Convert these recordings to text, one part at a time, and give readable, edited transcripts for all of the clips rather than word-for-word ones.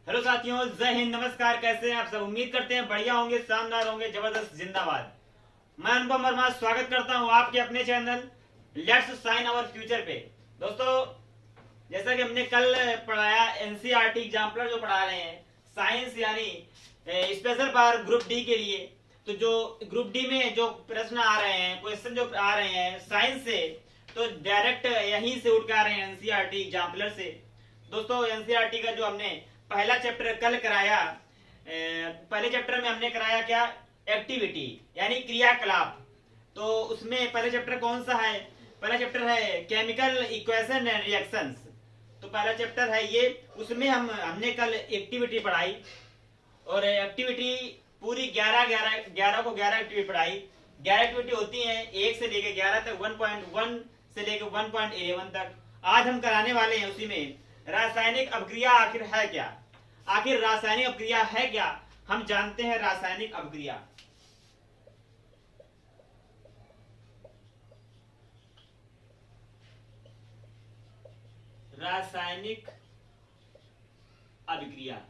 Hello साथियों, जय हिंद, नमस्कार। कैसे हैं आप सब? उम्मीद करते हैं बढ़िया होंगे, शानदार होंगे, जबरदस्त। जिंदाबाद। मैं अनुपम वर्मा स्वागत करता हूं आपके अपने channel let's sign our future पे। दोस्तों, जैसा कि हमने कल पढ़ाया एनसीईआरटी एग्जाम्पलर जो पढ़ा रहे हैं साइंस यानी स्पेशल पावर ग्रुप डी के लिए, तो जो ग्रुप डी में जो प्रश्न आ रहे हैं, क्वेश्चन जो आ रहे हैं साइंस से, तो डायरेक्ट यहीं से उठ के आ रहे हैं एनसीईआरटी एग्जाम्पलर से। दोस्तों, एनसीईआरटी का जो हमने पहला चैप्टर कल कराया, पहले चैप्टर में हमने कराया क्या, एक्टिविटी यानी क्रियाकलाप। तो उसमें पहले चैप्टर कौन सा है? पहला चैप्टर है केमिकल इक्वेशन एंड रिएक्शंस। तो पहला चैप्टर है ये। उसमें हमने कल एक्टिविटी पढ़ाई, और एक्टिविटी पूरी 11 एक्टिविटी पढ़ाई। 11 एक्टिविटी होती हैं 1 से लेकर 11 तक, 1.1 से लेकर 1.11 तक। आज हम कराने वाले हैं उसी में रासायनिक अभिक्रिया आखिर है क्या। आखिर रासायनिक अभिक्रिया है क्या, हम जानते हैं। रासायनिक अभिक्रिया, रासायनिक अभिक्रिया,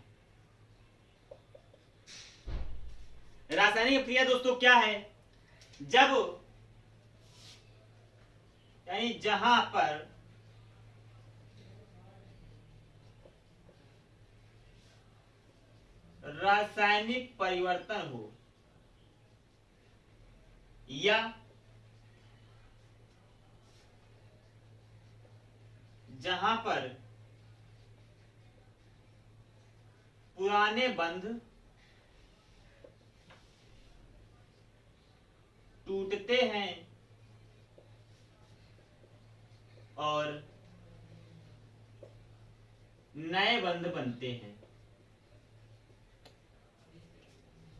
रासायनिक अभिक्रिया दोस्तों क्या है? जब यानी जहां पर रासायनिक परिवर्तन हो या जहां पर पुराने बंध टूटते हैं और नए बंध बनते हैं।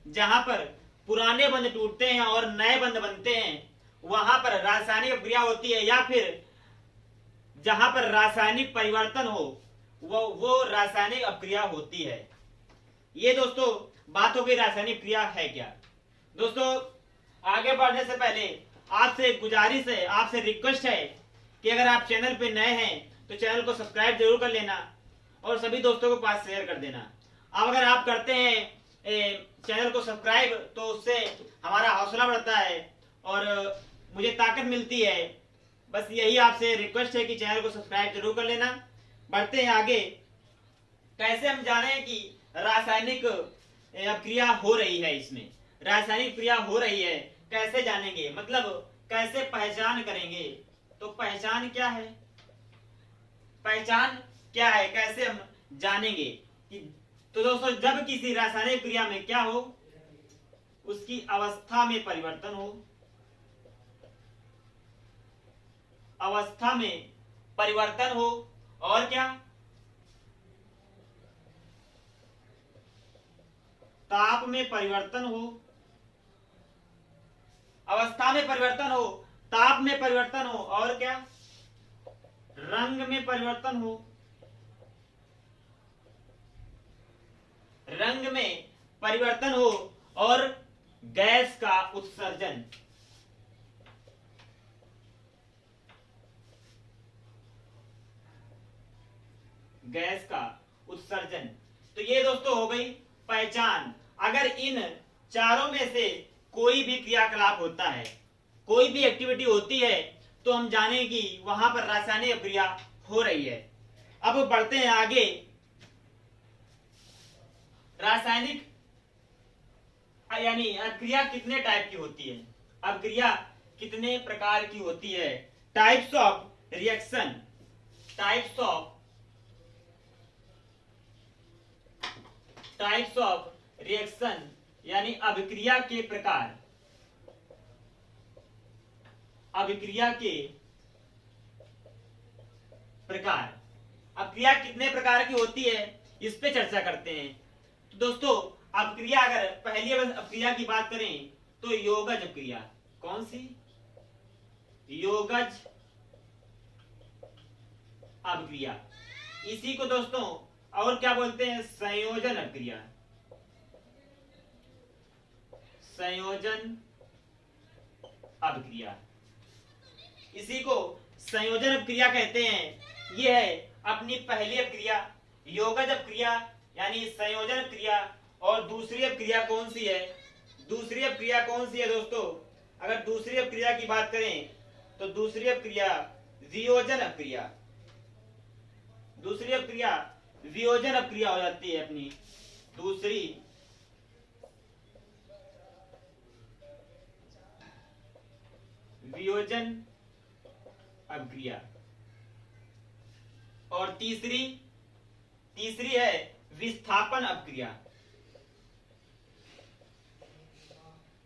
जहां पर पुराने बंध टूटते हैं और नए बंध बनते हैं, वहां पर रासायनिक अभिक्रिया होती है। या फिर जहां पर रासायनिक परिवर्तन हो, वो रासायनिक अभिक्रिया होती है। ये दोस्तों बात हो गई रासायनिक क्रिया है क्या। दोस्तों, आगे बढ़ने से पहले आपसे गुजारिश है, आपसे रिक्वेस्ट है कि अगर आप चैनल पे नए हैं तो चैनल को सब्सक्राइब जरूर कर लेना और सभी दोस्तों को पास शेयर कर देना। अब अगर आप करते हैं चैनल को सब्सक्राइब, तो उससे हमारा हौसला बढ़ता है और मुझे ताकत मिलती है। बस यही आपसे रिक्वेस्ट है कि चैनल को सब्सक्राइब जरूर कर लेना। बढ़ते हैं आगे। कैसे हम जाने कि रासायनिक क्रिया हो रही है, इसमें रासायनिक क्रिया हो रही है कैसे जानेंगे, मतलब कैसे पहचान करेंगे। तो पहचान क्या है, पहचान क्या है, कैसे हम जानेंगे कि, तो दोस्तों जब किसी रासायनिक क्रिया में क्या हो, उसकी अवस्था में परिवर्तन हो, अवस्था में परिवर्तन हो, और क्या, ताप में परिवर्तन हो, अवस्था में परिवर्तन हो, ताप में परिवर्तन हो, और क्या, रंग में परिवर्तन हो, रंग में परिवर्तन हो, और गैस का उत्सर्जन, गैस का उत्सर्जन। तो ये दोस्तों हो गई पहचान। अगर इन चारों में से कोई भी क्रियाकलाप होता है, कोई भी एक्टिविटी होती है, तो हम जाने कि वहां पर रासायनिक अभिक्रिया हो रही है। अब बढ़ते हैं आगे। रासायनिक यानी अभिक्रिया कितने टाइप की होती है, अभिक्रिया कितने प्रकार की होती है। Types of reaction, types of reaction यानी अभिक्रिया के प्रकार, अभिक्रिया के प्रकार। अभिक्रिया कितने प्रकार की होती है, इस पे चर्चा करते हैं। तो दोस्तों, अभिक्रिया, अगर पहली अभिक्रिया की बात करें तो योगज अभिक्रिया। कौन सी? योगज अभिक्रिया। इसी को दोस्तों और क्या बोलते हैं? संयोजन अभिक्रिया। संयोजन अभिक्रिया, इसी को संयोजन अभिक्रिया कहते हैं। यह है अपनी पहली अभिक्रिया योगज अभिक्रिया यानी संयोजन क्रिया। और दूसरी अपक्रिया कौन सी है? दूसरी अपक्रिया कौन सी है दोस्तों? अगर दूसरी अपक्रिया की बात करें तो दूसरी अपक्रिया वियोजन अपक्रिया। दूसरी अपक्रिया वियोजन अपक्रिया हो जाती है अपनी। दूसरी वियोजन अपक्रिया। और तीसरी है विस्थापन अपक्रिया।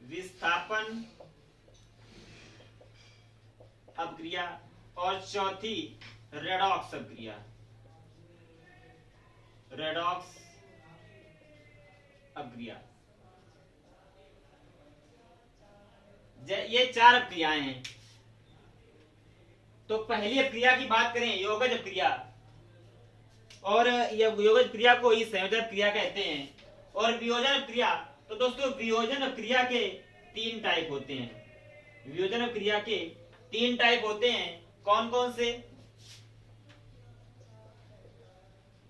विस्थापन अपक्रिया। और चौथी रेडॉक्स अपक्रिया। रेडॉक्स अपक्रिया। ये 4 अपक्रियाएं हैं। तो पहली अपक्रिया की बात करें योगज अपक्रिया, और योगज क्रिया को ही संयोजन क्रिया कहते हैं। और वियोजन क्रिया, तो दोस्तों वियोजन क्रिया के 3 टाइप होते हैं। वियोजन क्रिया के 3 टाइप होते हैं। कौन कौन से?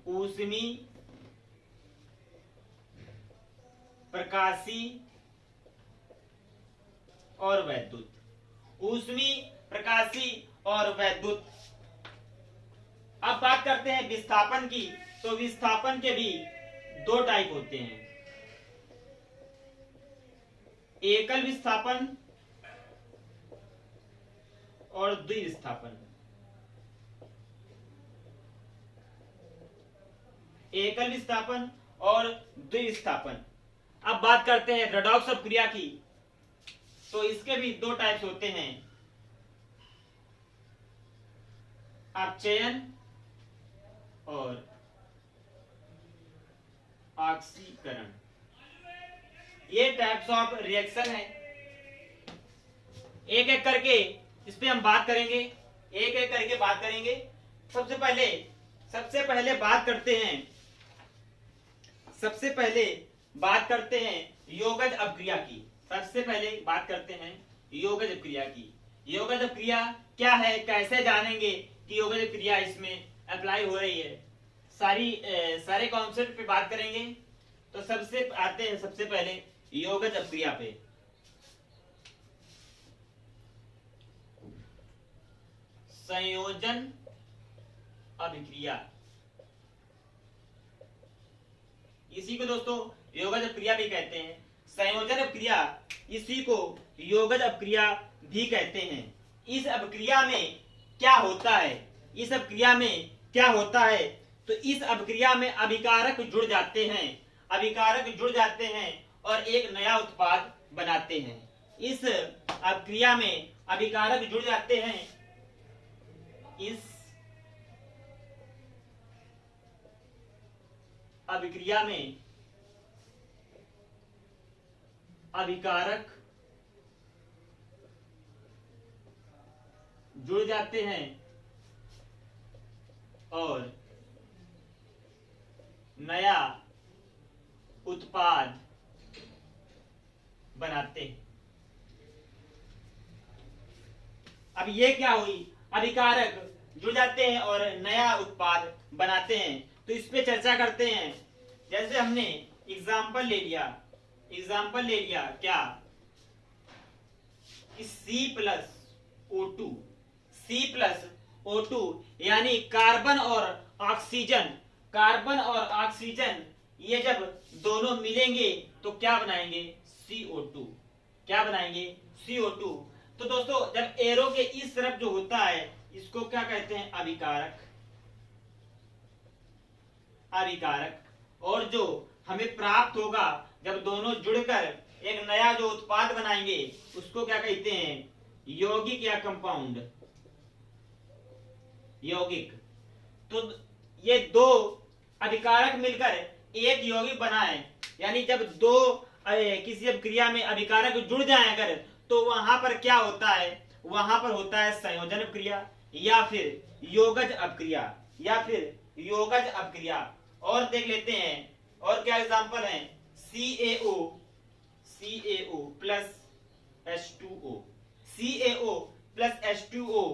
ऊष्मी, प्रकाशी और वैद्युत। ऊष्मी, प्रकाशी और वैद्युत। अब बात करते हैं विस्थापन की। तो विस्थापन के भी 2 टाइप होते हैं, एकल विस्थापन और द्विविस्थापन। एकल विस्थापन और द्विविस्थापन। अब बात करते हैं रेडॉक्स अपक्रिया की। तो इसके भी 2 टाइप्स होते हैं, अपचयन और ऑक्सीकरण। ये टाइप्स ऑफ रिएक्शन है। एक एक करके इस पे हम बात करेंगे, एक एक करके बात करेंगे। सबसे पहले बात करते हैं योगज अपक्रिया की। सबसे पहले बात करते हैं योगज अपक्रिया की। योगज अपक्रिया क्या है, कैसे जानेंगे कि योगज अपक्रिया इसमें अप्लाई हो रही है? सारे कॉन्सेप्ट पे बात करेंगे। तो सबसे पहले योगज अपक्रिया पे। संयोजन अभिक्रिया, इसी को दोस्तों योगज अपक्रिया भी कहते हैं। संयोजन अपक्रिया, इसी को योगज अपक्रिया भी कहते हैं। इस अपक्रिया में क्या होता है? तो इस अपक्रिया में अभिकारक जुड़ जाते हैं और एक नया उत्पाद बनाते हैं। इस अपक्रिया में अभिकारक जुड़ जाते हैं। इस अभिक्रिया में अभिकारक जुड़ जाते हैं और नया उत्पाद बनाते हैं। अब ये क्या हुई? अभिकारक जुड़ जाते हैं और नया उत्पाद बनाते हैं। तो इस पे चर्चा करते हैं। जैसे हमने एग्जाम्पल ले लिया क्या कि C+O2 यानी कार्बन और ऑक्सीजन ये जब दोनों मिलेंगे तो क्या बनाएंगे? CO2। क्या बनाएंगे? CO2। तो दोस्तों जब एरो के इस तरफ जो होता है इसको क्या कहते हैं? अभिकारक। और जो हमें प्राप्त होगा जब दोनों जुड़कर एक नया जो उत्पाद बनाएंगे उसको क्या कहते हैं? यौगिक या कंपाउंड। यौगिक। तो ये 2 अभिकारक मिलकर एक यौगिक बनाए, यानी जब 2 किसी अपक्रिया में अभिकारक जुड़ जाए अगर, तो वहां पर क्या होता है? वहां पर होता है संयोजन अपक्रिया या फिर योगज अपक्रिया। और देख लेते हैं और क्या एग्जांपल है? CaO plus H2O।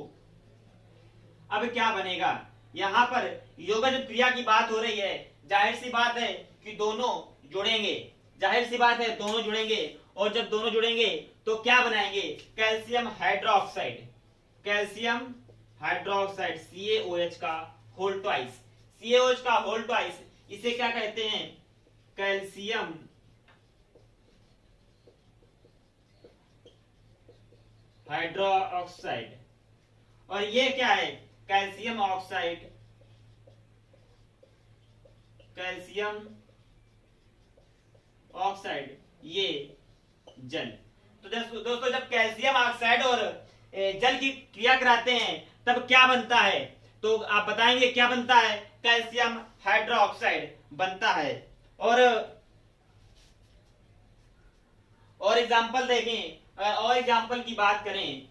अब क्या बनेगा? यहाँ पर योगज क्रिया की बात हो रही है, जाहिर सी बात है कि दोनों जुड़ेंगे, जाहिर सी बात है दोनों जुड़ेंगे, और जब दोनों जुड़ेंगे तो क्या बनाएंगे, calcium hydroxide, calcium hydroxide CaOH का होल ट्वाइस, CaOH का होल ट्वाइस, इसे क्या कहते हैं, कैल्शियम हाइड्रोक्साइड। और ये क्या है, कैल्शियम ऑक्साइड, कैल्शियम ऑक्साइड, ये जल। तो दोस्तों जब कैल्शियम ऑक्साइड और जल की क्रिया कराते हैं तब क्या बनता है, तो आप बताएंगे क्या बनता है, कैल्शियम हाइड्रोक्साइड बनता है। और एग्जांपल देखें, और एग्जांपल की बात करें,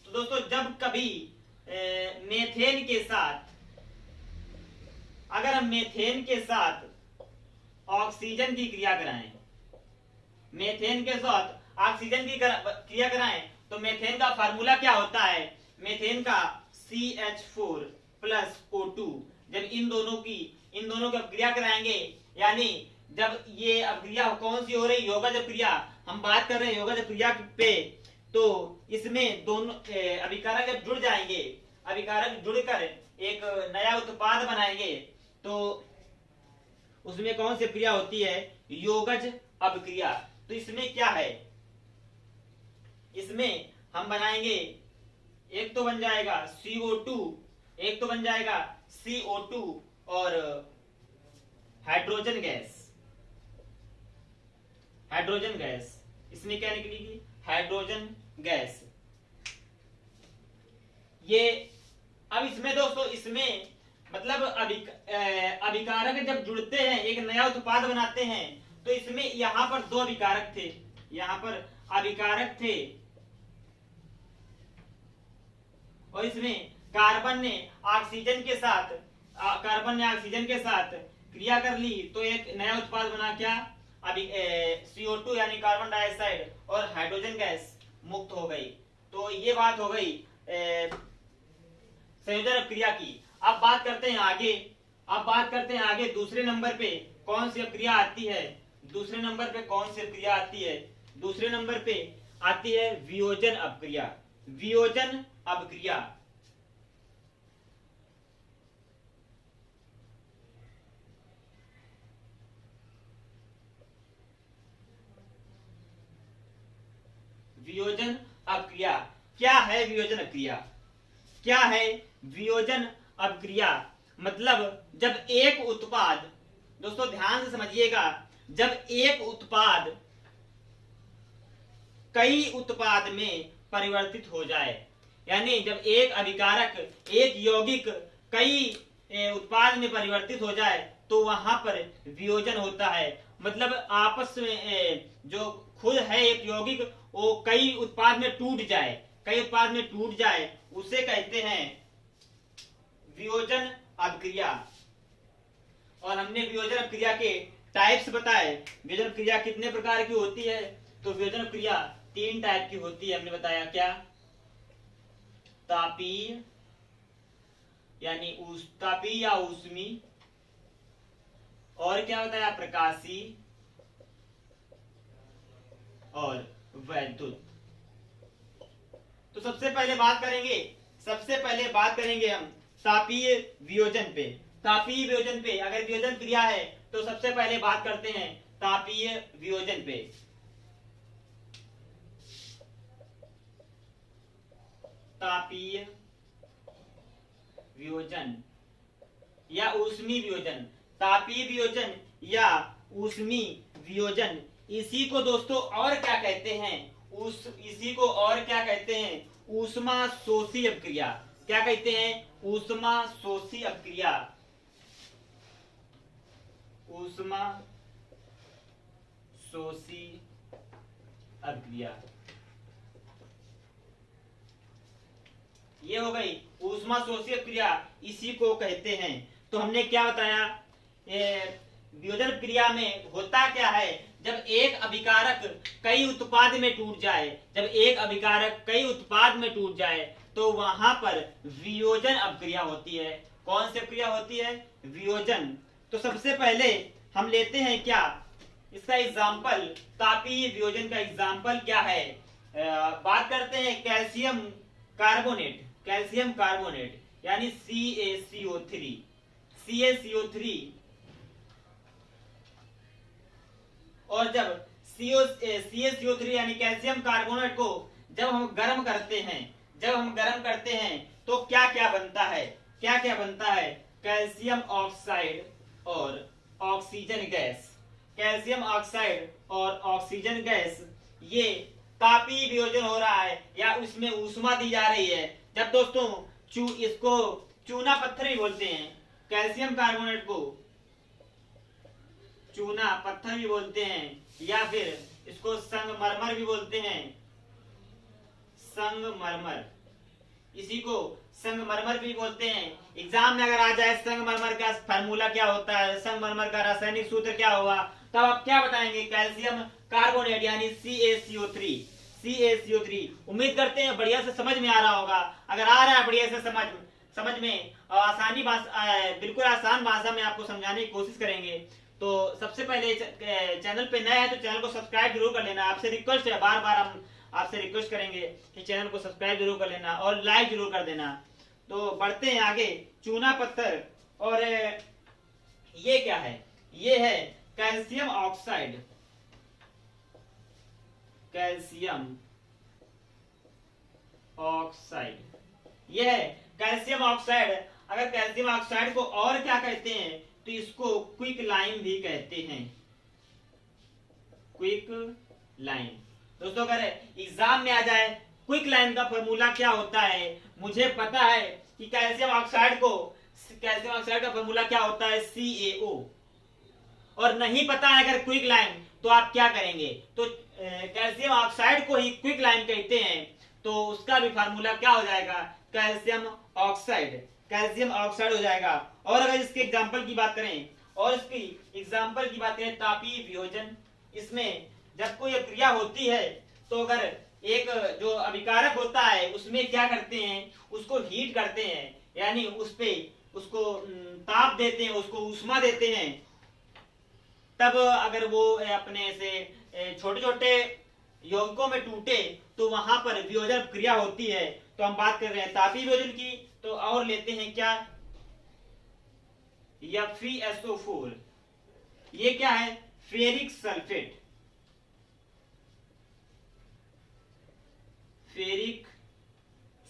तो दोस्तों जब कभी मेथेन के साथ, अगर हम मेथेन के साथ ऑक्सीजन की क्रिया कराएं, मेथेन के साथ ऑक्सीजन की क्रिया कराएं, तो मेथेन का फार्मूला क्या होता है, मेथेन का CH4 प्लस O2। जब इन दोनों की क्रिया कराएंगे, यानी जब ये अभिक्रिया कौन सी हो रही, योगज क्रिया, हम बात कर रहे हैं योगज क्रिया पे, तो इसमें दोनों अभिकारक जब जुड़ जाएंगे, अभिकारक जुड़कर एक नया उत्पाद बनाएंगे, तो उसमें कौन सी क्रिया होती है, योगज अभिक्रिया। तो इसमें क्या है, इसमें हम बनाएंगे, एक तो बन जाएगा CO2, एक तो बन जाएगा CO2 और हाइड्रोजन गैस, हाइड्रोजन गैस, इसमें क्या निकलेगी, हाइड्रोजन गैस। ये अब इसमें दोस्तों, इसमें मतलब अभिकारक जब जुड़ते हैं, एक नया उत्पाद बनाते हैं, तो इसमें यहां पर दो अभिकारक थे, यहां पर अभिकारक थे, और इसमें कार्बन ने ऑक्सीजन के साथ क्रिया कर ली, तो एक नया उत्पाद बना, क्या, अभी CO2 यानी कार्बन डाइऑक्साइड, और हाइड्रोजन गैस मुक्त हो गई। तो ये बात हो गई संयोजन अपक्रिया की। अब बात करते हैं आगे, दूसरे नंबर पे कौन सी अपक्रिया आती है, दूसरे नंबर पे कौन सी अपक्रिया आती है, दूसरे नंबर पे आती है वियोजन अपक्रिया, वियोजन अपक्रिया। वियोजन अपक्रिया क्या है, वियोजन अपक्रिया क्या है, वियोजन अपक्रिया मतलब जब एक उत्पाद, दोस्तों ध्यान से समझिएगा, जब एक उत्पाद कई उत्पाद में परिवर्तित हो जाए, यानी जब एक अभिकारक, एक यौगिक कई उत्पाद में परिवर्तित हो जाए, तो वहां पर वियोजन होता है। मतलब आपस में जो खुद है एक यौगिक, वो कई उत्पाद में टूट जाए, उसे कहते हैं वियोजन अपक्रिया। और हमने वियोजन अपक्रिया के टाइप्स बताए, वियोजन अपक्रिया कितने प्रकार की होती है, तो वियोजन अपक्रिया 3 टाइप की होती है, हमने बताया, क्या, तापीय यानी तापीय या ऊष्मी, और क्या बताया, प्रकाशी और वैद्युत। तो सबसे पहले बात करेंगे हम तापीय वियोजन पे। तापीय वियोजन पे अगर वियोजन क्रिया है तो सबसे पहले बात करते हैं तापीय वियोजन पे। तापीय वियोजन या ऊष्मी वियोजन, तापीय वियोजन या ऊष्मी वियोजन, इसी को दोस्तों और क्या कहते हैं, इसी को और क्या कहते हैं, ऊष्मा शोषी अपक्रिया। क्या कहते हैं, ऊष्मा शोषी अपक्रिया, ऊष्मा शोषी अपक्रिया। ये हो गई ऊष्मा शोषी अपक्रिया, इसी को कहते हैं। तो हमने क्या बताया, वियोजन क्रिया में होता क्या है, जब एक अभिकारक कई उत्पाद में टूट जाए, जब एक अभिकारक कई उत्पाद में टूट जाए तो वहां पर वियोजन अपक्रिया होती है। कौन सी अपक्रिया होती है? वियोजन। तो सबसे पहले हम लेते हैं क्या इसका एग्जाम्पल, तापीय वियोजन का एग्जाम्पल क्या है? बात करते हैं कैल्शियम कार्बोनेट, कैल्शियम कार्बोनेट यानी CaCO3, CaCO3। और जब CaCO3 यानी कैल्शियम कार्बोनेट को जब हम गर्म करते हैं, जब हम गर्म करते हैं तो क्या क्या बनता है? क्या क्या बनता है? कैल्शियम ऑक्साइड और ऑक्सीजन गैस, कैल्शियम ऑक्साइड और ऑक्सीजन गैस, ये तापीय वियोजन हो रहा है या उसमें ऊष्मा दी जा रही है। जब दोस्तों इसको चूना पत्थर भी बोलते हैं, कैल्शियम कार्बोनेट को चूना पत्थर भी बोलते हैं या फिर इसको संगमरमर भी बोलते हैं, संगमरमर, इसी को संगमरमर भी बोलते हैं। एग्जाम में अगर आ जाए संगमरमर का फार्मूला क्या होता है, संगमरमर का रासायनिक सूत्र क्या होगा, तब आप क्या बताएंगे? कैल्शियम कार्बोनेट यानी CaCO3, CaCO3। उम्मीद करते हैं बढ़िया से समझ में आ रहा होगा। अगर आ रहा है बढ़िया से समझ में आसानी बिल्कुल आसान भाषा में आपको समझाने की कोशिश करेंगे। तो सबसे पहले चैनल पे नए हैं तो चैनल को सब्सक्राइब जरूर कर लेना। आपसे रिक्वेस्ट है, बार बार हम आपसे रिक्वेस्ट करेंगे कि चैनल को सब्सक्राइब जरूर कर लेना और लाइक जरूर कर देना। तो बढ़ते हैं आगे। चूना पत्थर, और ये क्या है? ये है कैल्शियम ऑक्साइड, कैल्शियम ऑक्साइड, ये है कैल्शियम ऑक्साइड। अगर कैल्शियम ऑक्साइड को और क्या कहते हैं तो इसको क्विक लाइम भी कहते हैं, क्विक लाइम। दोस्तों अगर एग्जाम में आ जाए क्विक लाइम का फॉर्मूला क्या होता है, मुझे पता है कि कैल्शियम ऑक्साइड का फॉर्मूला क्या होता है, CaO, और नहीं पता है अगर क्विक लाइम तो आप क्या करेंगे? तो कैल्शियम ऑक्साइड को ही क्विक लाइम कहते हैं, तो उसका भी फार्मूला क्या हो जाएगा? कैल्शियम ऑक्साइड, कैल्शियम ऑक्साइड हो जाएगा। और अगर इसके एग्जांपल की बात करें, और इसकी एग्जांपल की बात करें तापीय वियोजन, इसमें जब कोई क्रिया होती है तो अगर एक जो अभिकारक होता है उसमें क्या करते हैं? उसको हीट करते हैं, यानी उसको ताप देते हैं, उसको ऊष्मा देते हैं। तब अगर वो अपने से छोटे छोटे यौगिकों में टूटे तो वहां पर वियोजन क्रिया होती है। तो हम बात कर रहे हैं तापीय वियोजन की, तो और लेते हैं क्या? FeSO4, ये क्या है? फेरिक सल्फेट, फेरिक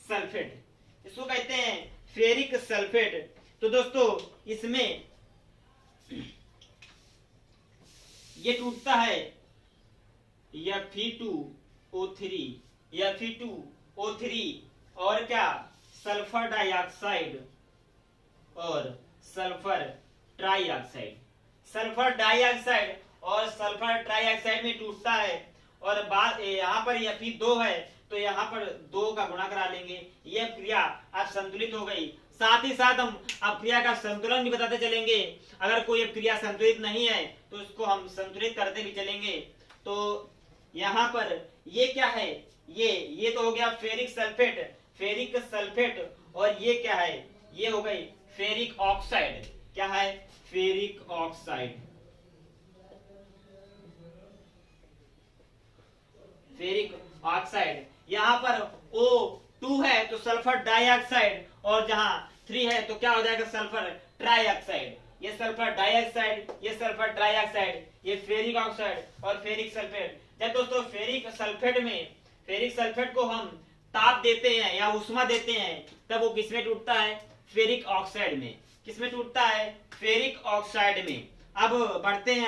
सल्फेट, इसको कहते हैं फेरिक सल्फेट। तो दोस्तों इसमें ये टूटता है Fe2O3, Fe2O3 और क्या? सल्फर डाइऑक्साइड और सल्फर ट्राइऑक्साइड, सल्फर डाइऑक्साइड और सल्फर ट्राइऑक्साइड में टूटता है। और बात यहाँ पर Fe2 है तो यहाँ पर 2 का गुणा करा लेंगे, यह क्रिया अब संतुलित हो गई। साथ ही साथ हम अब क्रिया का संतुलन भी बताते चलेंगे। अगर कोई क्रिया संतुलित नहीं है तो उसको हम संतुलित करते भी चलेंगे। तो यहाँ पर ये क्या है? ये तो हो गया फेरिक सल्फेट, फेरिक सल्फेट, और ये क्या है? ये हो गई फेरिक ऑक्साइड। क्या है? Ferric oxide, ferric oxide. यहाँ पर O2 है तो सल्फर डाइऑक्साइड, और जहां 3 है तो क्या हो जाएगा? Sulphur trioxide. ये सल्फर डाइऑक्साइड, ये सल्फर ट्राइऑक्साइड, ये फेरिक ऑक्साइड और फेरिक सल्फेट। जब दोस्तों फेरिक सल्फेट को हम ताप देते हैं या उष्मा देते हैं तब वो किसमें टूटता है? फेरिक ऑक्साइड में। किसमें टूटता है? फेरिक ऑक्साइड में। अब बढ़ते हैं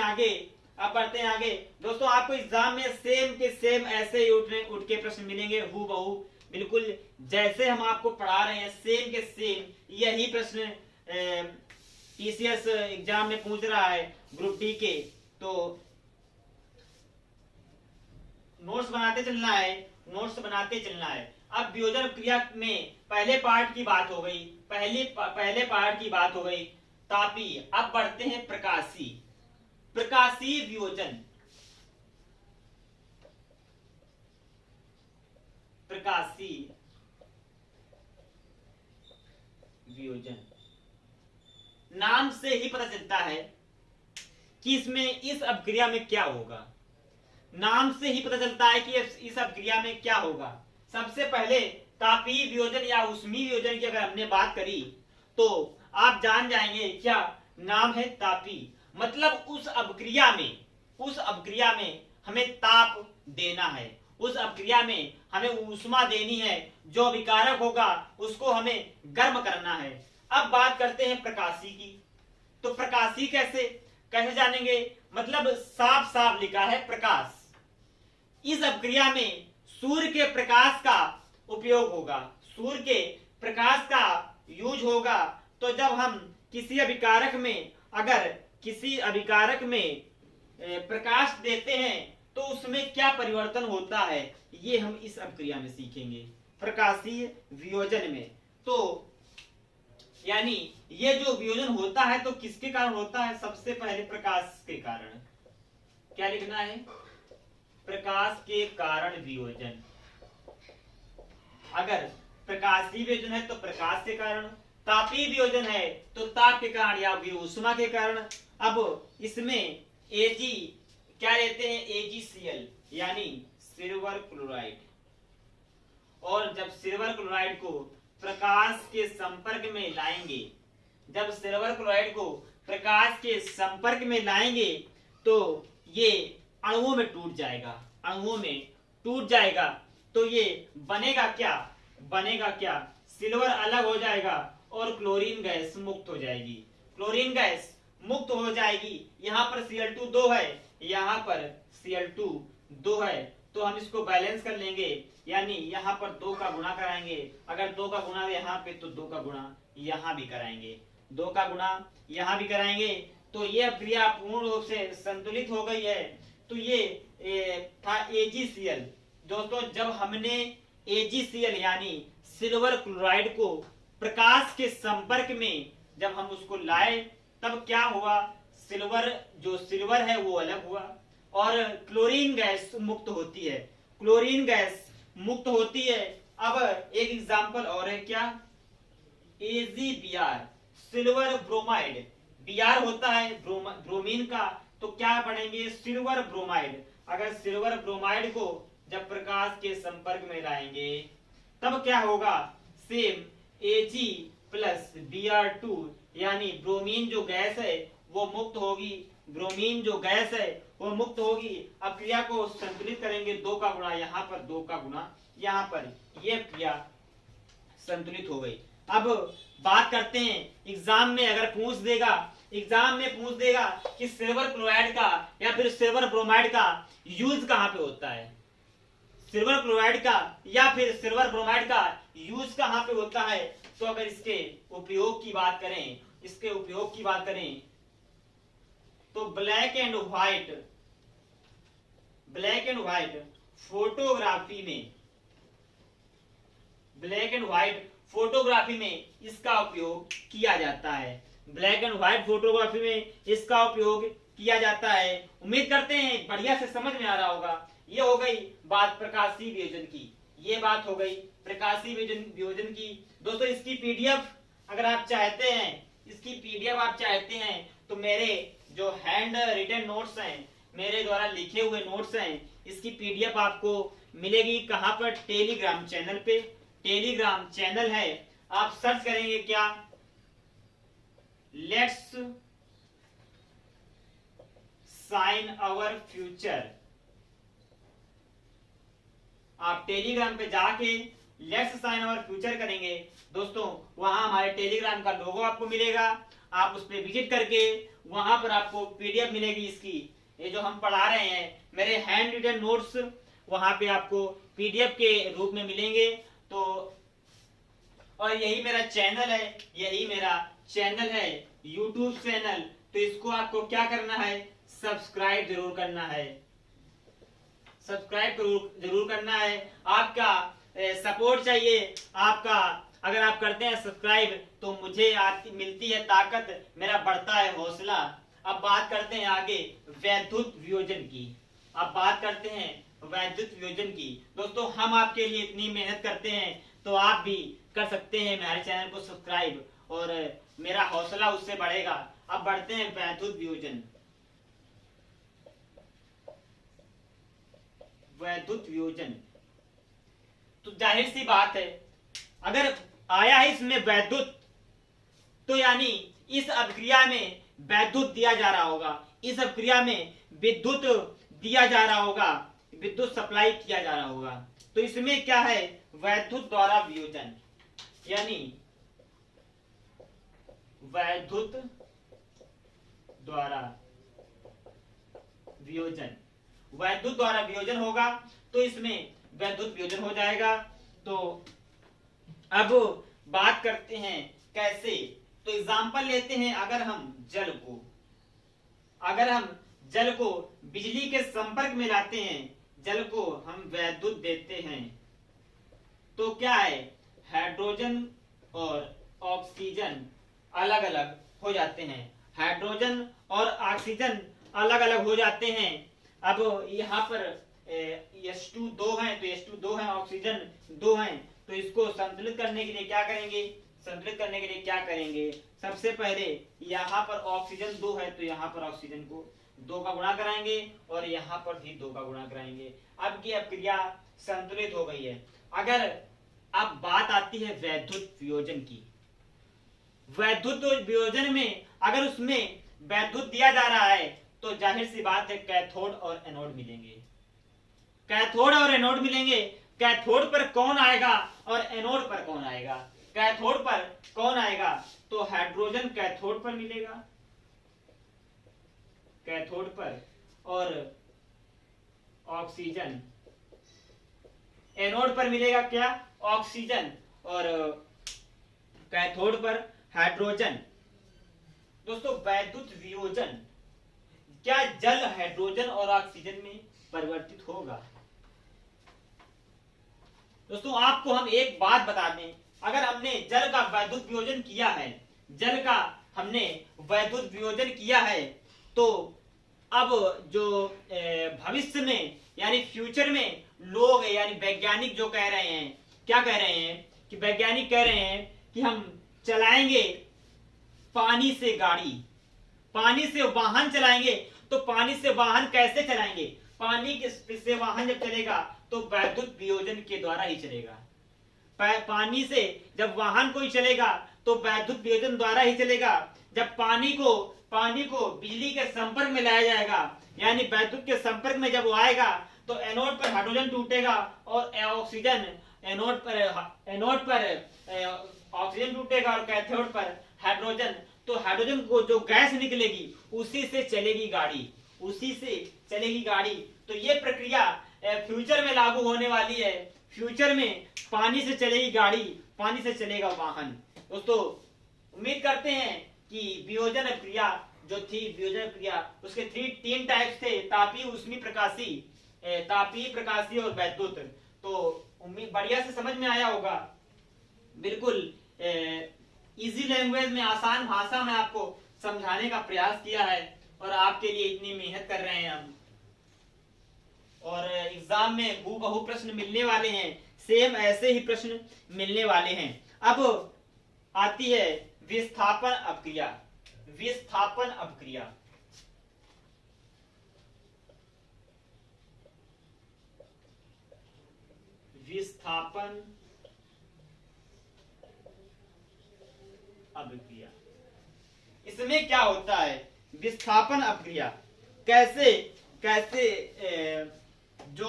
आगे। दोस्तों आपको एग्जाम में सेम के सेम ऐसे ही उठ के प्रश्न मिलेंगे, हूबहू बिल्कुल जैसे हम आपको पढ़ा रहे हैं, सेम के सेम यही प्रश्न TCS एग्जाम में पूछ रहा है ग्रुप डी के। तो नोट्स बनाते चलना है। अब वियोजन क्रिया में पहले पार्ट की बात हो गई, पहले पार्ट की बात हो गई तापीय। अब बढ़ते हैं प्रकाशीय वियोजन। प्रकाशीय वियोजन। नाम से ही पता चलता है कि इसमें इस अपक्रिया में क्या होगा। नाम से ही पता चलता है कि इस अपक्रिया में क्या होगा। सबसे पहले तापीय वियोजन या ऊष्मीय वियोजन की अगर हमने बात करी तो आप जान जाएंगे क्या नाम है तापीय, मतलब उस अपक्रिया में हमें ताप देना है, उस अपक्रिया में हमें ऊष्मा देनी है, जो विकारक होगा उसको हमें गर्म करना है। अब बात करते हैं प्रकाशीय की। तो प्रकाशीय कैसे जानेंगे, मतलब साफ साफ लिखा है प्रकाश। इस अपक्रिया में सूर्य के प्रकाश का उपयोग होगा, सूर्य के प्रकाश का यूज होगा। तो जब हम किसी अभिकारक में प्रकाश देते हैं तो उसमें क्या परिवर्तन होता है, ये हम इस अपक्रिया में सीखेंगे प्रकाशीय वियोजन में। तो यानी ये जो वियोजन होता है तो किसके कारण होता है, सबसे पहले प्रकाश के कारण। क्या लिखना है, प्रकाश के कारण वियोजन। अगर प्रकाशीय वियोजन है तो प्रकाश के कारण, तापीय वियोजन है तो ताप के कारण या ऊष्मा के कारण। अब इसमें Ag क्या लेते हैं, AgCl यानी सिल्वर क्लोराइड। और जब सिल्वर क्लोराइड को प्रकाश के संपर्क में लाएंगे, जब सिल्वर क्लोराइड को प्रकाश के संपर्क में लाएंगे तो ये अणुओं में टूट जाएगा। तो ये बनेगा क्या, सिल्वर अलग हो जाएगा और क्लोरीन गैस मुक्त हो जाएगी। यहाँ पर Cl2 2 है, यहाँ पर Cl2 2 है, तो हम इसको बैलेंस कर लेंगे, यानी यहाँ पर 2 का गुणा कराएंगे। अगर 2 का गुणा यहाँ पे तो 2 का गुणा यहाँ भी कराएंगे, 2 का गुणा यहाँ भी कराएंगे। तो ये क्रिया पूर्ण रूप से संतुलित हो गई है। तो ये था AgCl। दोस्तों जब हमने AgCl यानी सिल्वर क्लोराइड को प्रकाश के संपर्क में जब हम उसको लाए तब क्या हुआ, सिल्वर है वो अलग हुआ और क्लोरीन गैस मुक्त होती है। अब एक एग्जांपल और है, क्या, AgBr सिल्वर ब्रोमाइड। Br होता है ब्रोमीन का, तो क्या पढ़ेंगे, सिल्वर ब्रोमाइड। अगर सिल्वर ब्रोमाइड को जब प्रकाश के संपर्क में लाएंगे तब क्या होगा, सेम Ag प्लस Br2 यानी ब्रोमीन जो गैस है वो मुक्त होगी। अब क्रिया को संतुलित करेंगे, 2 का गुणा यहाँ पर, 2 का गुणा यहाँ पर, ये क्रिया संतुलित हो गई। अब बात करते हैं, एग्जाम में अगर पूछ देगा कि सिल्वर क्लोराइड का या फिर सिल्वर ब्रोमाइड का यूज कहाँ पे होता है, सिल्वर क्लोराइड का या फिर सिल्वर ब्रोमाइड का यूज कहाँ पे होता है। तो अगर इसके उपयोग की बात करें तो ब्लैक एंड व्हाइट फोटोग्राफी में इसका उपयोग किया जाता है। उम्मीद करते हैं बढ़िया से समझ में आ रहा होगा। ये हो गई बात प्रकाशीय वियोजन की, ये बात हो गई प्रकाशीय वियोजन की। दोस्तों इसकी पीडीएफ अगर आप चाहते हैं तो मेरे जो हैंड रिटन नोट्स हैं, मेरे द्वारा लिखे हुए नोट्स हैं, इसकी पीडीएफ आपको मिलेगी कहां पर, टेलीग्राम चैनल पे। टेलीग्राम चैनल है, आप सर्च करेंगे क्या, लेट्स साइन अवर फ्यूचर। आप टेलीग्राम पे जाके लेट्स साइन अवर फ्यूचर करेंगे दोस्तों, वहां हमारे टेलीग्राम का लोगो आपको मिलेगा। आप उस पर विजिट करके वहां पर आपको पीडीएफ मिलेगी इसकी, ये जो हम पढ़ा रहे हैं, मेरे हैंड रिटन नोट्स वहां पे आपको पीडीएफ के रूप में मिलेंगे। तो और यही मेरा चैनल है यूट्यूब चैनल। तो इसको आपको क्या करना है, सब्सक्राइब जरूर करना है। आपका सपोर्ट चाहिए आपका, अगर आप करते हैं सब्सक्राइब तो मुझे मिलती है ताकत, मेरा बढ़ता है हौसला। अब बात करते हैं आगे वैद्युत वियोजन की। अब बात करते हैं वैद्युत वियोजन की। दोस्तों हम आपके लिए इतनी मेहनत करते हैं तो आप भी कर सकते हैं हमारे चैनल को सब्सक्राइब, और मेरा हौसला उससे बढ़ेगा। अब बढ़ते हैं वैद्युत वियोजन। वैद्युत वियोजन तो जाहिर सी बात है, अगर आया है इसमें वैद्युत, तो यानी इस अभिक्रिया में वैद्युत दिया जा रहा होगा, इस अभिक्रिया में विद्युत दिया जा रहा होगा, विद्युत सप्लाई किया जा रहा होगा। तो इसमें क्या है, वैद्युत द्वारा वियोजन, यानी वैद्युत द्वारा वियोजन, वैद्युत द्वारा वियोजन होगा तो इसमें वैद्युत वियोजन हो जाएगा। तो अब बात करते हैं कैसे। तो एग्जांपल लेते हैं, अगर हम जल को बिजली के संपर्क में लाते हैं, जल को हम वैद्युत देते हैं, तो क्या है, हाइड्रोजन और ऑक्सीजन अलग अलग हो जाते हैं, हाइड्रोजन और ऑक्सीजन अलग अलग हो जाते हैं। अब यहाँ पर H2 2 है, तो H2 2 है, ऑक्सीजन 2 है, तो इसको संतुलित करने के लिए क्या करेंगे, सबसे पहले यहाँ पर ऑक्सीजन 2 है, तो यहाँ पर ऑक्सीजन को 2 का गुणा कराएंगे और यहाँ पर भी 2 का गुणा कराएंगे। अब की अभिक्रिया संतुलित हो गई है। अगर अब बात आती है वैद्युत वियोजन की, वैद्युत वियोजन में अगर उसमें वैद्युत दिया जा रहा है तो जाहिर सी बात है कैथोड और एनोड मिलेंगे, कैथोड और एनोड मिलेंगे। कैथोड पर कौन आएगा और एनोड पर कौन आएगा, कैथोड पर कौन आएगा, तो हाइड्रोजन कैथोड पर मिलेगा, कैथोड पर, और ऑक्सीजन एनोड पर मिलेगा, क्या, ऑक्सीजन, और कैथोड पर हाइड्रोजन। दोस्तों वैद्युत वियोजन, क्या जल हाइड्रोजन और ऑक्सीजन में परिवर्तित होगा? दोस्तों आपको हम एक बात बता दें, अगर हमने जल का वैद्युत वियोजन किया है, जल का हमने वैद्युत वियोजन किया है, तो अब जो भविष्य में यानी फ्यूचर में लोग यानी वैज्ञानिक जो कह रहे हैं, क्या कह रहे हैं कि वैज्ञानिक कह रहे हैं कि हम चलाएंगे पानी से गाड़ी, पानी से वाहन चलाएंगे। तो पानी से वाहन कैसे चलाएंगे, पानी से वाहन जब चलेगा तो वैद्युत वियोजन के द्वारा ही चलेगा। पानी से जब वाहन कोई चलेगा तो वैद्युत वियोजन द्वारा ही चलेगा। जब पानी को बिजली के संपर्क में लाया जाएगा, यानी वैद्युत के संपर्क में जब वो आएगा तो एनोड पर हाइड्रोजन टूटेगा और ऑक्सीजन, एनोड पर ऑक्सीजन टूटेगा और कैथोड पर हाइड्रोजन। तो हाइड्रोजन को जो गैस निकलेगी उसी से चलेगी गाड़ी, तो ये प्रक्रिया फ्यूचर में लागू होने वाली है। फ्यूचर में पानी से चलेगी गाड़ी, पानी से चलेगा वाहन। दोस्तों उम्मीद करते हैं कि वियोजन क्रिया जो थी, वियोजन क्रिया उसके 3 टाइप्स थे, तापीय, ऊष्मीय, प्रकाशीय और वैद्युत। तो उम्मीद बढ़िया से समझ में आया होगा। बिल्कुल इजी लैंग्वेज में, आसान भाषा में आपको समझाने का प्रयास किया है और आपके लिए इतनी मेहनत कर रहे हैं हम। और एग्जाम में हूबहू प्रश्न मिलने वाले हैं, सेम ऐसे ही प्रश्न मिलने वाले हैं। अब आती है विस्थापन अपक्रिया। विस्थापन अपक्रिया इसमें क्या होता है, विस्थापन अपक्रिया कैसे जो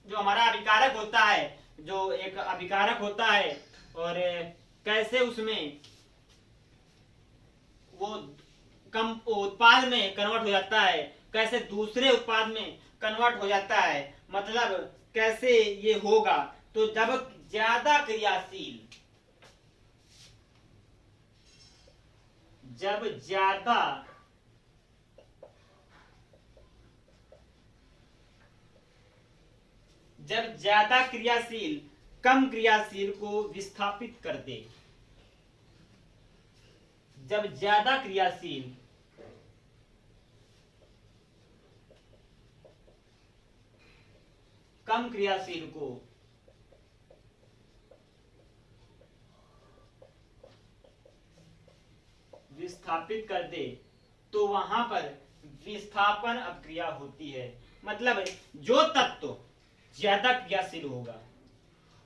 हमारा अभिकारक होता है, जो एक अभिकारक होता है, और कैसे उसमें वो कम उत्पाद में कन्वर्ट हो जाता है, कैसे दूसरे उत्पाद में कन्वर्ट हो जाता है, मतलब कैसे ये होगा। तो जब ज्यादा क्रियाशील, जब ज्यादा क्रियाशील कम क्रियाशील को विस्थापित कर दे, जब ज्यादा क्रियाशील कम क्रियाशील को विस्थापित कर दे तो वहां पर विस्थापन अपक्रिया होती है। मतलब जो तत्व ज्यादा क्रियाशील होगा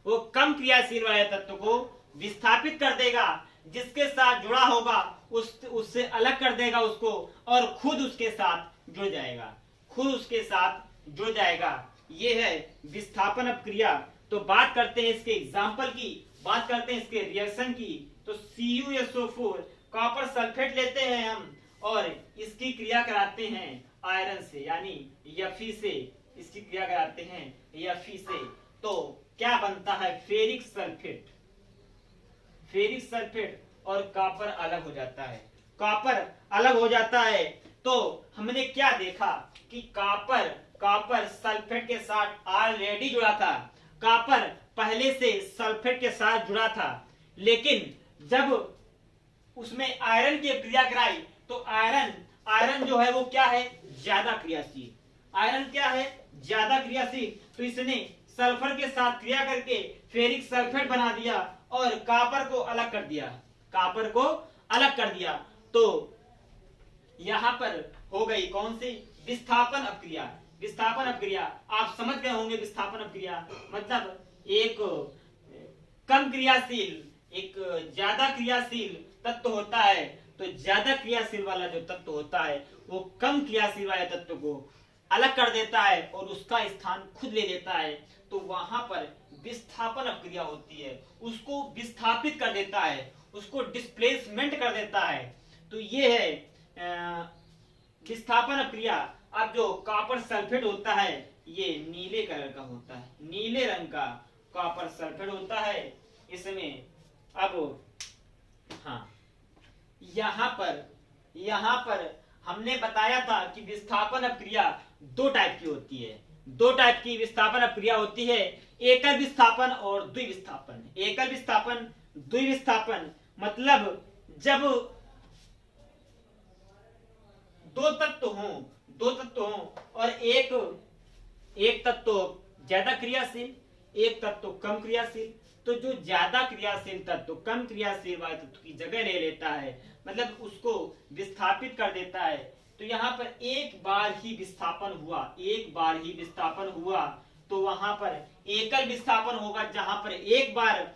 वो कम क्रियाशील वाले तत्व को विस्थापित कर देगा, जिसके साथ जुड़ा होगा उससे अलग कर देगा उसको, और खुद उसके साथ जुड़ जाएगा, खुद उसके साथ जुड़ जाएगा। ये है विस्थापन अपक्रिया। तो बात करते हैं इसके एग्जाम्पल की, बात करते हैं इसके रिएक्शन की। तो CuSO4 कॉपर सल्फेट लेते हैं हम और इसकी क्रिया कराते हैं आयरन से, यानी Fe से इसकी क्रिया कराते हैं Fe से। तो क्या बनता है? फेरिक सल्फेट, फेरिक सल्फेट और कॉपर अलग हो जाता है, कॉपर अलग हो जाता है। तो हमने क्या देखा कि कॉपर सल्फेट के साथ ऑलरेडी जुड़ा था, कॉपर पहले से सल्फेट के साथ जुड़ा था, लेकिन जब उसमें आयरन की क्रिया कराई तो आयरन जो है वो क्या है? ज्यादा क्रियाशील। आयरन क्या है? ज्यादा क्रियाशील। तो इसने सल्फर के साथ क्रिया करके फेरिक सल्फेट बना दिया और कॉपर को अलग कर दिया, कॉपर को अलग कर दिया। तो यहां पर हो गई कौन सी? विस्थापन अपक्रिया। विस्थापन अपक्रिया आप समझ गए होंगे। विस्थापन अपक्रिया मतलब एक कम क्रियाशील एक ज्यादा क्रियाशील तत्व होता है, तो ज्यादा क्रियाशील वाला जो तत्व होता है वो कम क्रियाशील वाले तत्व को अलग कर देता है और उसका स्थान खुद ले लेता है। तो वहां पर विस्थापन अपक्रिया होती है, उसको विस्थापित कर देता है, उसको डिस्प्लेसमेंट कर देता है। तो ये है विस्थापन अपक्रिया। अब जो कॉपर सल्फेट होता है ये नीले कलर का होता है, नीले रंग का कॉपर सल्फेट होता है इसमें। अब हाँ, यहाँ पर हमने बताया था कि विस्थापन अपक्रिया दो टाइप की होती है, दो टाइप की विस्थापन अपक्रिया होती है, एकल विस्थापन और द्विविस्थापन। एकल विस्थापन, द्विविस्थापन मतलब जब दो तत्व हों और एक तत्व ज्यादा क्रियाशील, एक तत्व कम क्रियाशील। तो जो ज्यादा क्रियाशील तत्व कम क्रियाशील वाले तत्व की जगह ले लेता है, मतलब उसको विस्थापित कर देता है। तो यहाँ पर एक बार ही विस्थापन हुआ, एक बार ही विस्थापन हुआ, तो वहां पर एकल विस्थापन होगा। जहां पर एक बार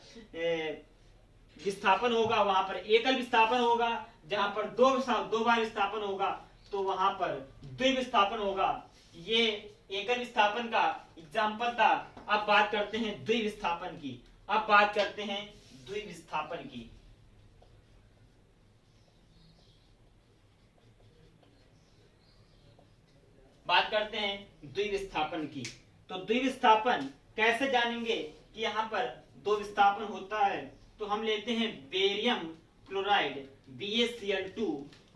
विस्थापन होगा वहां पर एकल विस्थापन होगा, जहां पर दो बार विस्थापन होगा तो वहां पर द्विविस्थापन होगा। ये एकल विस्थापन का एग्जाम्पल था। अब बात करते हैं द्विविस्थापन की, अब बात करते हैं द्विविस्थापन की। बात करते हैं द्विविस्थापन की। तो द्विविस्थापन कैसे जानेंगे कि यहाँ पर दो विस्थापन होता है? तो हम लेते हैं बेरियम क्लोराइड BaCl2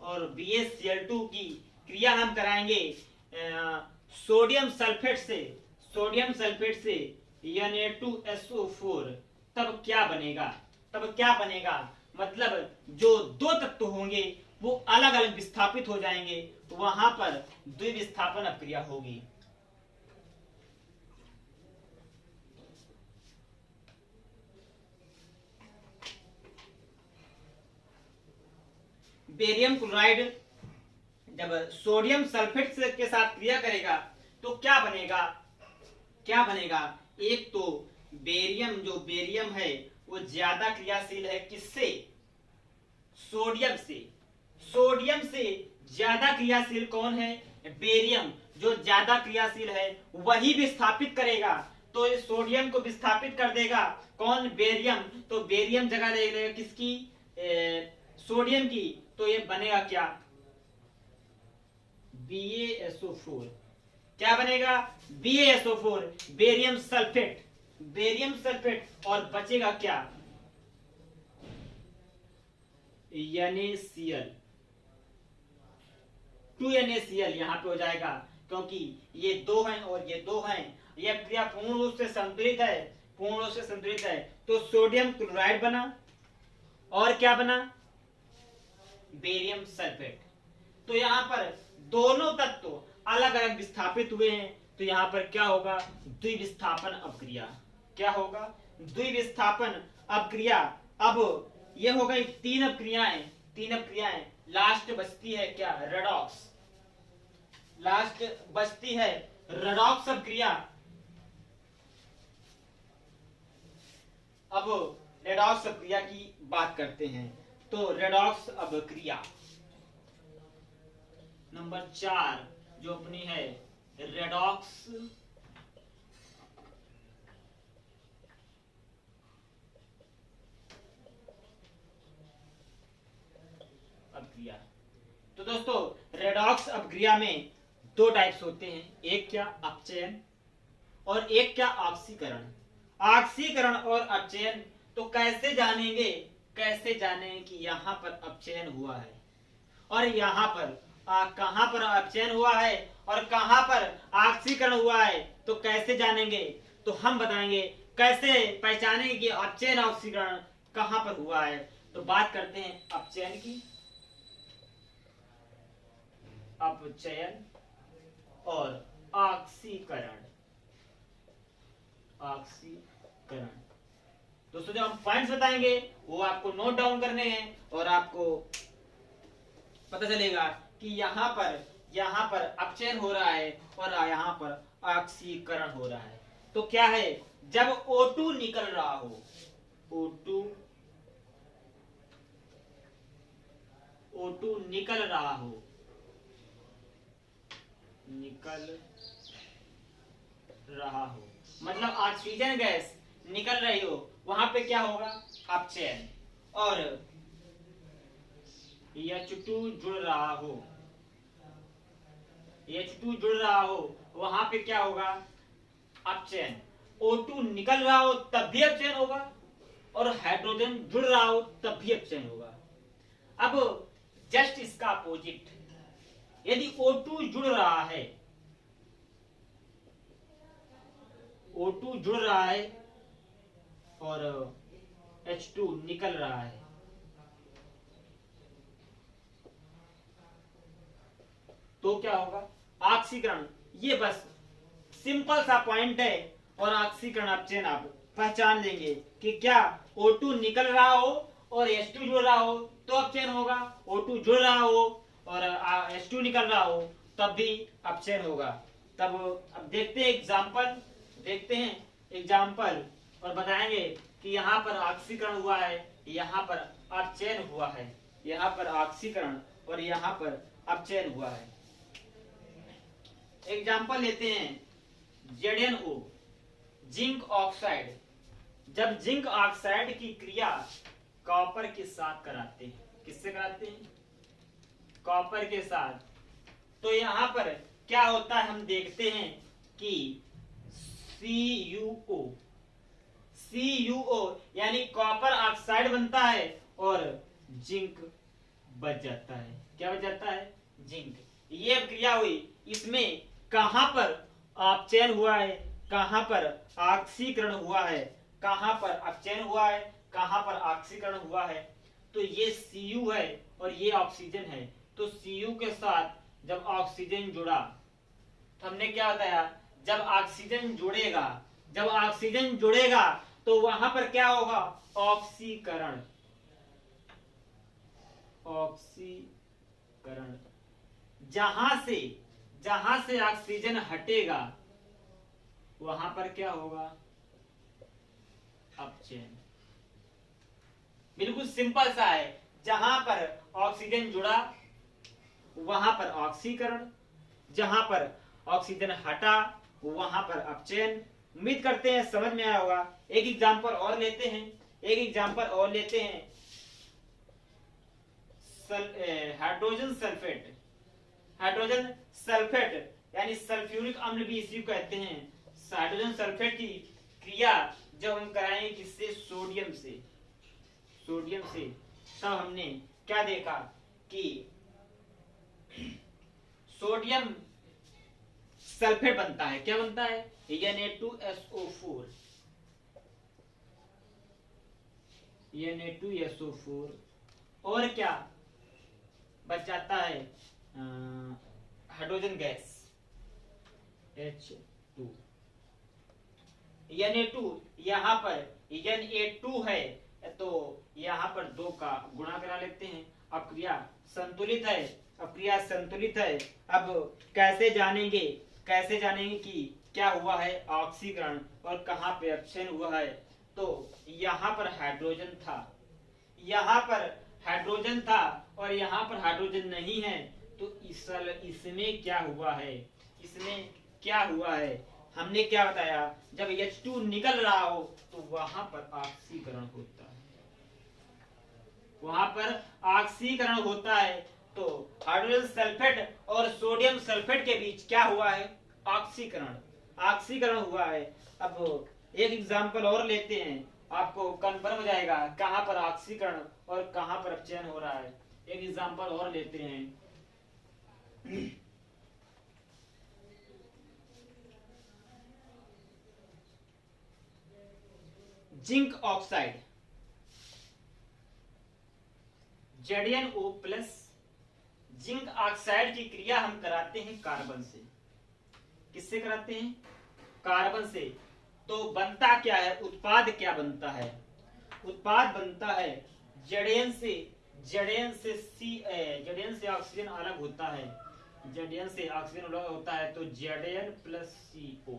और BaCl2 की क्रिया हम कराएंगे सोडियम सल्फेट से Na2SO4। तब क्या बनेगा? मतलब जो दो तत्व होंगे वो अलग अलग विस्थापित हो जाएंगे, तो वहां पर द्विविस्थापन अपक्रिया होगी। बेरियम क्लोराइड जब सोडियम सल्फेट के साथ क्रिया करेगा तो क्या बनेगा? एक तो बेरियम है वो ज्यादा क्रियाशील है, किससे? सोडियम से ज्यादा क्रियाशील कौन है? बेरियम। जो ज्यादा क्रियाशील है वही विस्थापित करेगा, तो इस सोडियम को विस्थापित कर देगा कौन? बेरियम। तो बेरियम जगह ले लेगा किसकी? सोडियम की। तो ये बनेगा क्या? BaSO4। क्या बनेगा? BaSO4, barium sulphate. और बचेगा क्या? NaCl, 2NaCl यहाँ पे हो जाएगा, क्योंकि ये दो हैं और ये दो हैं। यह क्रिया पूर्ण रूप से संतुलित है। तो सोडियम क्लोराइड बना और क्या बना? Barium sulphate. तो यहाँ पर दोनों तत्व अलग अलग विस्थापित हुए हैं, तो यहाँ पर क्या होगा, द्विविस्थापन अपक्रिया। क्या होगा, द्विविस्थापन अपक्रिया। अब ये हो गई तीन अपक्रियाएं। लास्ट बचती है क्या, रेडॉक्स। लास्ट बचती है रेडॉक्स अपक्रिया। अब रेडॉक्स अपक्रिया की बात करते हैं। तो रेडॉक्स अपक्रिया नंबर 4 जो अपनी है, रेडॉक्स अपक्रिया। तो दोस्तों रेडॉक्स अपक्रिया में दो टाइप्स होते हैं, एक क्या अपचयन और एक क्या ऑक्सीकरण। ऑक्सीकरण और अपचयन तो कैसे जानेंगे कि यहाँ पर अपचयन हुआ है और यहाँ पर कहाँ पर अपचयन हुआ है और कहाँ पर ऑक्सीकरण हुआ है, तो कैसे जानेंगे, तो हम बताएंगे कैसे पहचानेंगे कि अपचयन ऑक्सीकरण कहाँ पर हुआ है। तो बात करते हैं अपचयन की। अपचयन और ऑक्सीकरण। दोस्तों जो हम पॉइंट्स बताएंगे वो आपको नोट डाउन करने हैं और आपको पता चलेगा कि यहाँ पर अपचयन हो रहा है और यहाँ पर ऑक्सीकरण हो रहा है। तो क्या है, जब O2 निकल रहा हो, O2 निकल रहा हो मतलब ऑक्सीजन गैस निकल रही हो, वहां पे क्या होगा, अपचयन। और H2 जुड़ रहा हो, वहां पे क्या होगा, अपचयन। O2 निकल रहा हो तब भी अपचयन होगा और हाइड्रोजन जुड़ रहा हो तब भी अपचयन होगा। अब जस्ट इसका अपोजिट, यदि O2 जुड़ रहा है, O2 जुड़ रहा है और H2 निकल रहा है, तो क्या होगा, ऑक्सीकरण। ये बस सिंपल सा पॉइंट है और ऑक्सीकरण अपचयन आप पहचान लेंगे कि क्या O2 निकल रहा हो और H2 जुड़ रहा हो तो अपचयन होगा, O2 जुड़ रहा हो और H2 निकल रहा हो तब भी अपचयन होगा। तब अब देखते हैं एग्जाम्पल और बताएंगे कि यहाँ पर ऑक्सीकरण हुआ है, यहाँ पर अपचयन हुआ है, यहाँ पर ऑक्सीकरण और यहाँ पर अपचयन हुआ है। एग्जाम्पल लेते हैं ZnO, जिंक ऑक्साइड। जब जिंक ऑक्साइड की क्रिया कॉपर के साथ कराते हैं, किससे कराते हैं, कॉपर के साथ, तो यहाँ पर क्या होता है, हम देखते हैं कि CuO यानी कॉपर ऑक्साइड बनता है और जिंक बच जाता है। क्या बच जाता है, जिंक। ये क्रिया हुई, इसमें कहां पर अपचयन हुआ है, कहां पर ऑक्सीकरण हुआ है, कहां पर अपचयन हुआ है, कहां पर ऑक्सीकरण हुआ है, तो ये Cu है और ये ऑक्सीजन है। तो Cu के साथ जब ऑक्सीजन जुड़ा, तो हमने क्या बताया, जब ऑक्सीजन जुड़ेगा तो वहां पर क्या होगा, ऑक्सीकरण। जहां से ऑक्सीजन हटेगा वहां पर क्या होगा, अपचयन। बिल्कुल सिंपल सा है, जहां पर ऑक्सीजन जुड़ा वहां पर ऑक्सीकरण, जहां पर ऑक्सीजन हटा वहां पर अपचयन। उम्मीद करते हैं समझ में आया होगा। एक एग्जांपल और लेते हैं, हाइड्रोजन सल्फेट यानी सल्फ्यूरिक अम्ल भी इसी को कहते हैं। हाइड्रोजन सल्फेट की क्रिया जब हम कराएंगे किससे, सोडियम से, तब हमने क्या देखा कि सोडियम सल्फेट बनता है, क्या बनता है, Na2SO4 और क्या बच जाता है, हाइड्रोजन गैस। H2 Na2 यहाँ पर Na2 है तो यहाँ पर 2 का गुणा करा लेते हैं। अब क्रिया संतुलित है, अब क्रिया संतुलित है। अब कैसे जानेंगे कि क्या हुआ है ऑक्सीकरण और कहाँ पे अपक्षयन हुआ है। तो यहाँ पर हाइड्रोजन था, यहाँ पर हाइड्रोजन था और यहाँ पर हाइड्रोजन नहीं है, तो इसमें क्या हुआ है, इसमें क्या हुआ है। हमने क्या बताया, जब H2 निकल रहा हो तो वहां पर ऑक्सीकरण होता है, वहां पर ऑक्सीकरण होता है। तो हाइड्रोजन सल्फेट और सोडियम सल्फेट के बीच क्या हुआ है, ऑक्सीकरण, ऑक्सीकरण हुआ है। अब एक एग्जांपल और लेते हैं, आपको कंफर्म हो जाएगा कहां पर ऑक्सीकरण और कहां पर अपचयन हो रहा है। एक एग्जांपल और लेते हैं। Zinc oxide ZnO plus zinc oxide की क्रिया हम कराते हैं कार्बन से। किससे कराते हैं, कार्बन से। तो बनता क्या है, उत्पाद क्या बनता है, उत्पाद बनता है Zn से ऑक्सीजन अलग होता है, Zn से ऑक्सीजन अलग होता है तो Zn प्लस CO।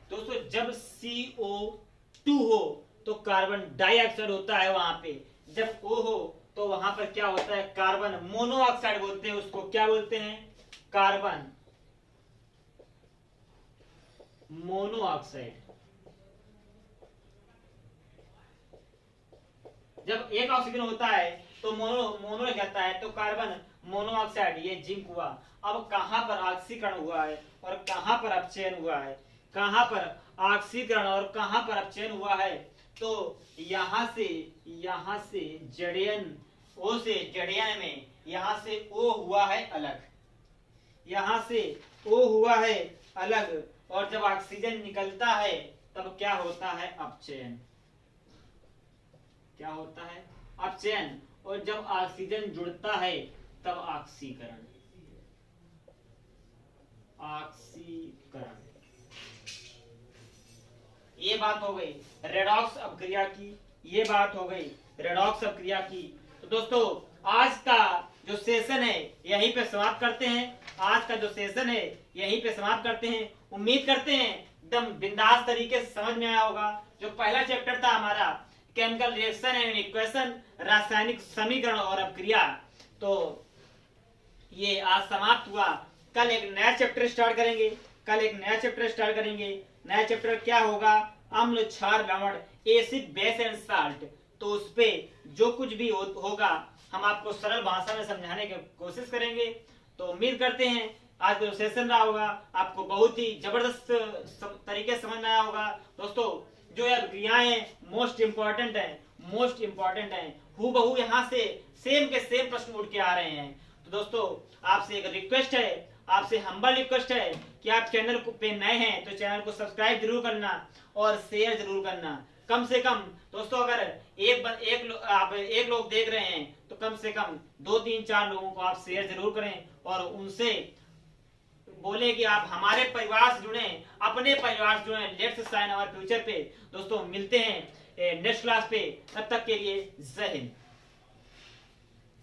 दोस्तों जब CO2 हो तो कार्बन डाइऑक्साइड होता है वहां पे, जब O हो तो वहां पर क्या होता है, कार्बन मोनोऑक्साइड बोलते हैं उसको। क्या बोलते हैं, कार्बन मोनोऑक्साइड। जब एक ऑक्सीजन होता है तो मोनो कहता है, तो कार्बन मोनोऑक्साइड, ये जिंक हुआ। अब कहां पर ऑक्सीकरण हुआ है और कहां पर अपचयन हुआ है, कहां पर ऑक्सीकरण और कहां पर अपचयन हुआ है। तो यहां से O से Zn में यहां से O हुआ है अलग, यहां से O हुआ है अलग, और जब ऑक्सीजन निकलता है तब क्या होता है, अपचयन। क्या होता है, अपचयन। और जब ऑक्सीजन जुड़ता है तब ऑक्सीकरण, ऑक्सीकरण। ये बात हो गई रेडॉक्स अपक्रिया की, ये बात हो गई रेडॉक्स अपक्रिया की। तो दोस्तों आज का जो सेशन है यहीं पे समाप्त करते हैं, आज का जो सेशन है यहीं पे समाप्त करते हैं। उम्मीद करते हैं एकदम बिंदास तरीके से समझ में आया होगा। जो पहला चैप्टर था हमारा केमिकल रिएक्शन एंड इक्वेशन, रासायनिक समीकरण और अपक्रिया, तो ये आज समाप्त हुआ। कल एक नया चैप्टर स्टार्ट करेंगे, कल एक नया चैप्टर स्टार्ट करेंगे। नया चैप्टर क्या होगा, अम्ल, क्षार, लवण, एसिड, बेस एंड साल्ट। तो उस पे जो कुछ भी होगा हम आपको सरल भाषा में समझाने की कोशिश करेंगे। तो उम्मीद करते हैं आज का जो सेशन रहा होगा आपको बहुत ही जबरदस्त तरीके से समझ में आया होगा। दोस्तों जो ये क्रियाएं मोस्ट इंपॉर्टेंट है, हूबहू यहाँ से सेम के सेम प्रश्न उठ के आ रहे हैं। तो दोस्तों आपसे एक रिक्वेस्ट है, आपसे हम्बल रिक्वेस्ट है कि आप चैनल पे नए हैं तो चैनल को सब्सक्राइब जरूर करना और शेयर जरूर करना। कम से कम दोस्तों अगर एक लोग देख रहे हैं तो कम से कम 2, 3, 4 लोगों को आप शेयर जरूर करें और उनसे बोले कि आप हमारे परिवार से जुड़े, अपने परिवार से जुड़े। लेट्स साइन आवर फ्यूचर पे दोस्तों मिलते हैं नेक्स्ट क्लास पे, तब तक के लिए जय हिंद।